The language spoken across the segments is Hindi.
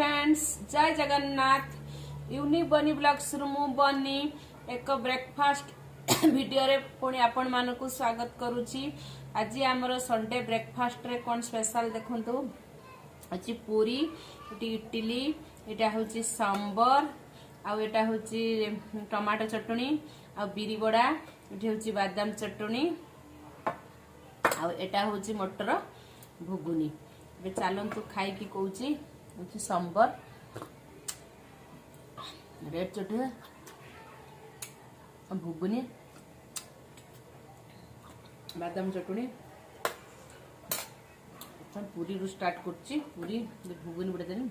फ्रेंड्स जय जगन्नाथ यूनिक बनी ब्लॉग्स मु बनी एक ब्रेकफास्ट वीडियो रे पुणी आपण मानकु स्वागत करूची। आज आमर संडे ब्रेकफास्ट रे कोन स्पेशल देखंतु अछि पूरी इटी इडली एटा होची सांबर आ एटा होची टमाटो चटनी आ बिरी बड़ा एटी होची बादाम चटनी आ एटा होची मटर घुगुनी। बे चलतु खाई की कहूची सांबर रेड चटनी घुगुनी बादाम चटनी पूरी रु स्टार्ट करची। पूरी घुगुनी बड़ा देनी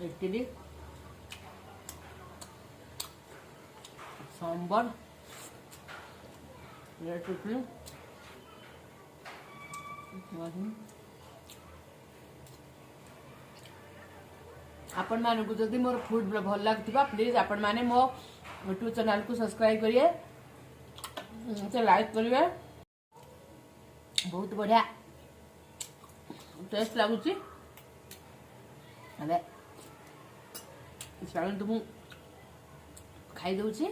इडली सांबर रेड चटनी आपण मानकु जदि मोर फूड भल लगथिबा प्लीज आपण माने मो यूट्यूब चैनल को सब्सक्राइब करिए से लाइक करिए। बहुत बढ़िया टेस्ट लागुची। अबे चलतु मु खाई दउची।